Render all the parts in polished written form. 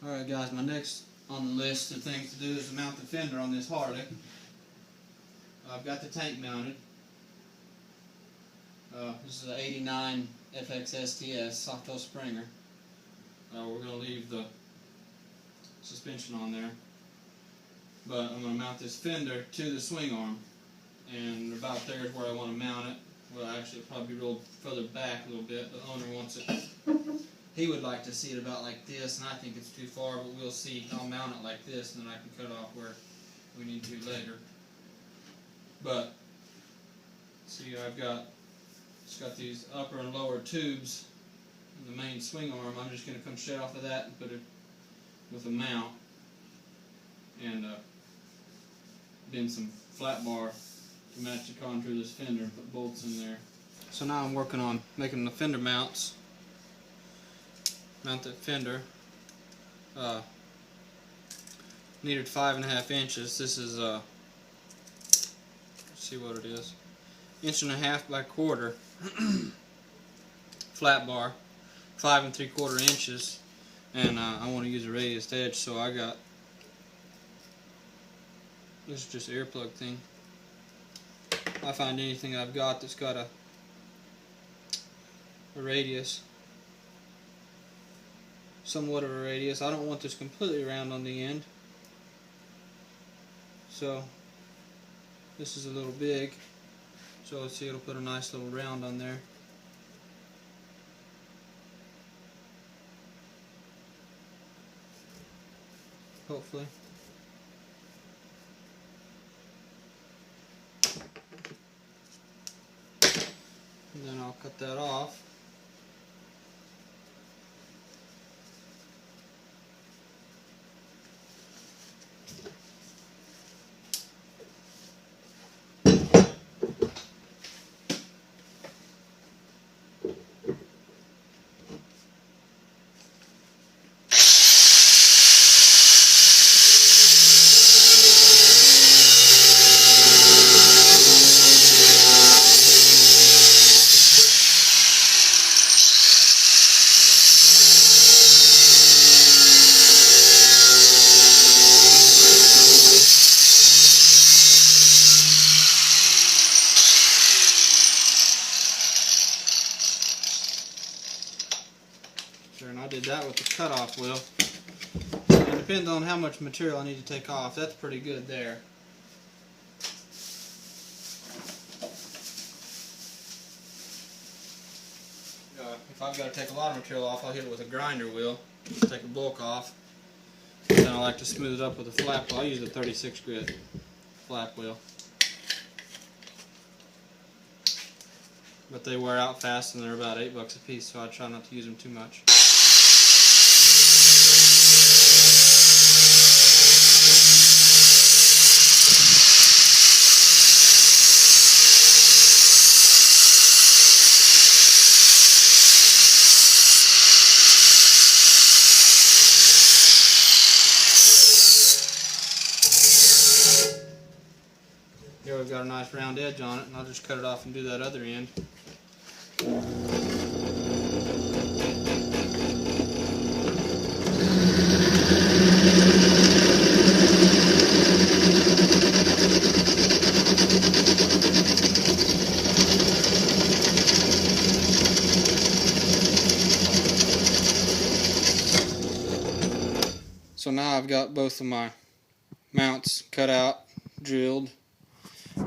Alright guys, my next on the list of things to do is to mount the fender on this Harley. I've got the tank mounted. This is an 89 FX STS softail Springer. We're going to leave the suspension on there. But I'm going to mount this fender to the swing arm. And about there is where I want to mount it. Well, actually it'll probably be rolled further back a little bit. The owner wants it. He would like to see it about like this, and I think it's too far, but we'll see. I'll mount it like this, and then I can cut off where we need to later. But see, it's got these upper and lower tubes in the main swing arm. I'm just going to come straight off of that and put it with a mount, and bend some flat bar to match the contour of this fender and put bolts in there. So now I'm working on making the fender mounts. Mount that fender. Needed 5.5 inches. This is let's see what it is. 1.5 inches by 1/4. Flat bar. 5 3/4 inches. And I want to use a radius edge, so I got this is just an earplug thing. I find anything I've got that's got a radius, somewhat of a radius. I don't want this completely round on the end, so this is a little big, so let's see, it'll put a nice little round on there. Hopefully. And then I'll cut that off. And I did that with the cutoff wheel. It depends on how much material I need to take off. That's pretty good there. If I've got to take a lot of material off, I'll hit it with a grinder wheel. Just take a bulk off. And then I like to smooth it up with a flap wheel. I use a 36 grit flap wheel. But they wear out fast and they're about $8 a piece, so I try not to use them too much. Here we've got a nice round edge on it, and I'll just cut it off and do that other end. So now I've got both of my mounts cut out, drilled,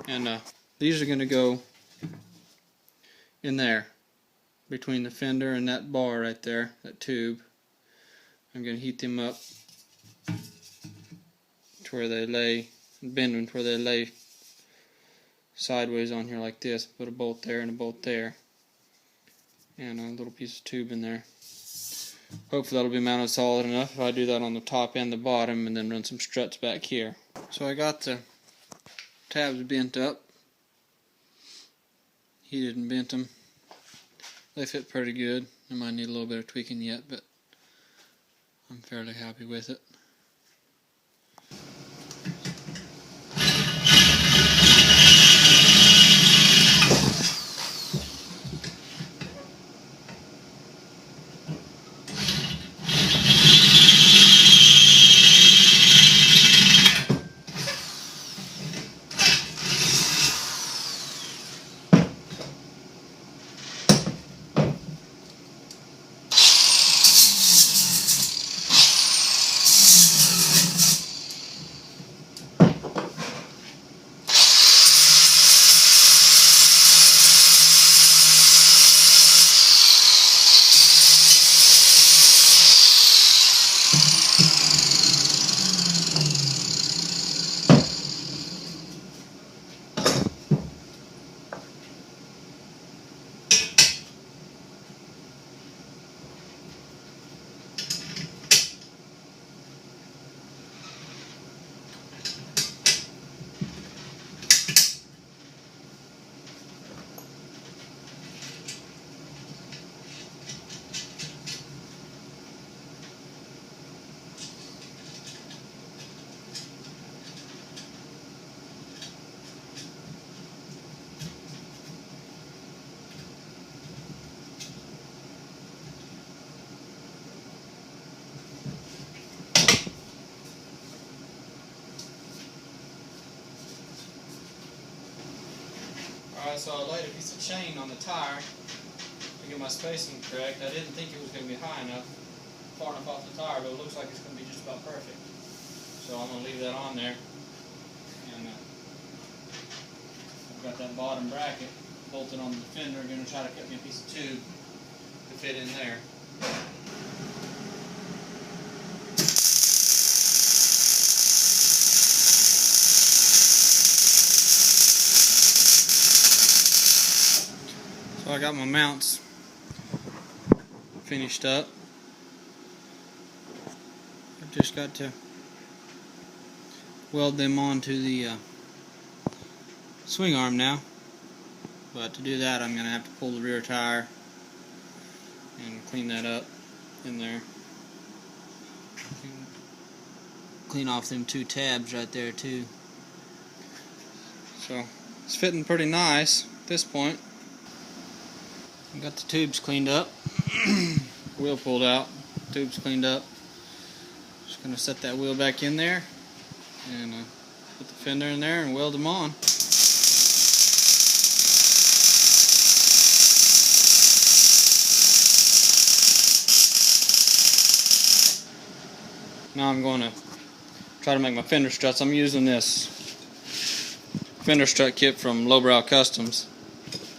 and these are going to go in there between the fender and that bar right there, that tube. I'm going to heat them up to where they lay, bend them to where they lay sideways on here like this. Put a bolt there and a bolt there, and a little piece of tube in there. Hopefully that'll be mounted solid enough if I do that on the top and the bottom, and then run some struts back here. So I got the tabs bent up, heated and bent them. They fit pretty good. They might need a little bit of tweaking yet, but I'm fairly happy with it. Alright, so I laid a piece of chain on the tire to get my spacing correct. I didn't think it was going to be high enough, far enough off the tire, but it looks like it's going to be just about perfect. So I'm going to leave that on there. And I've got that bottom bracket bolted on the fender. I'm going to try to cut me a piece of tube to fit in there. So I got my mounts finished up. I've just got to weld them onto the swing arm now. But to do that, I'm going to have to pull the rear tire and clean that up in there. Clean off them 2 tabs right there too. So it's fitting pretty nice at this point. Got the tubes cleaned up. Wheel pulled out. Tubes cleaned up. Just going to set that wheel back in there and put the fender in there and weld them on. Now I'm going to try to make my fender struts. I'm using this fender strut kit from Lowbrow Customs.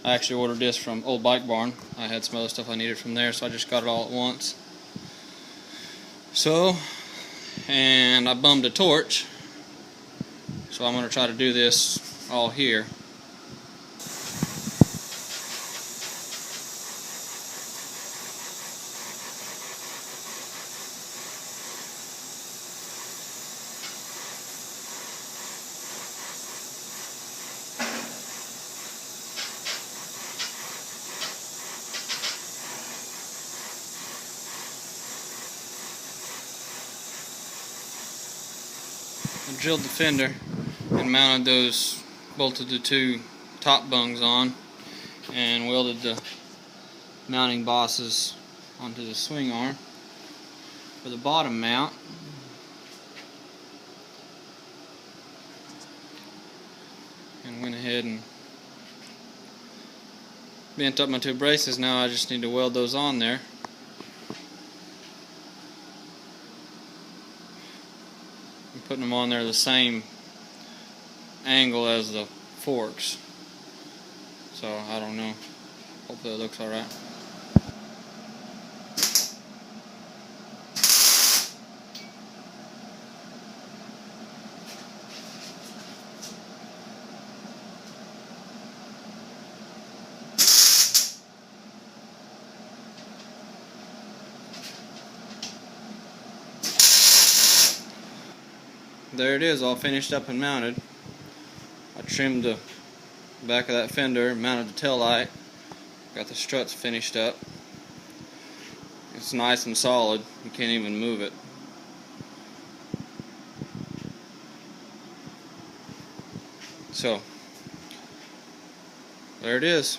I actually ordered this from Old Bike Barn. I had some other stuff I needed from there, so I just got it all at once. So, and I bummed a torch, so I'm going to try to do this all here. I drilled the fender and mounted those, bolted the 2 top bungs on and welded the mounting bosses onto the swing arm for the bottom mount. And went ahead and bent up my 2 braces. Now I just need to weld those on there. Putting them on there the same angle as the forks. So I don't know. Hopefully it looks alright. There it is, all finished up and mounted. I trimmed the back of that fender, mounted the tail light, got the struts finished up. It's nice and solid, you can't even move it. So, there it is.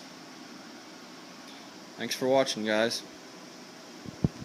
Thanks for watching, guys.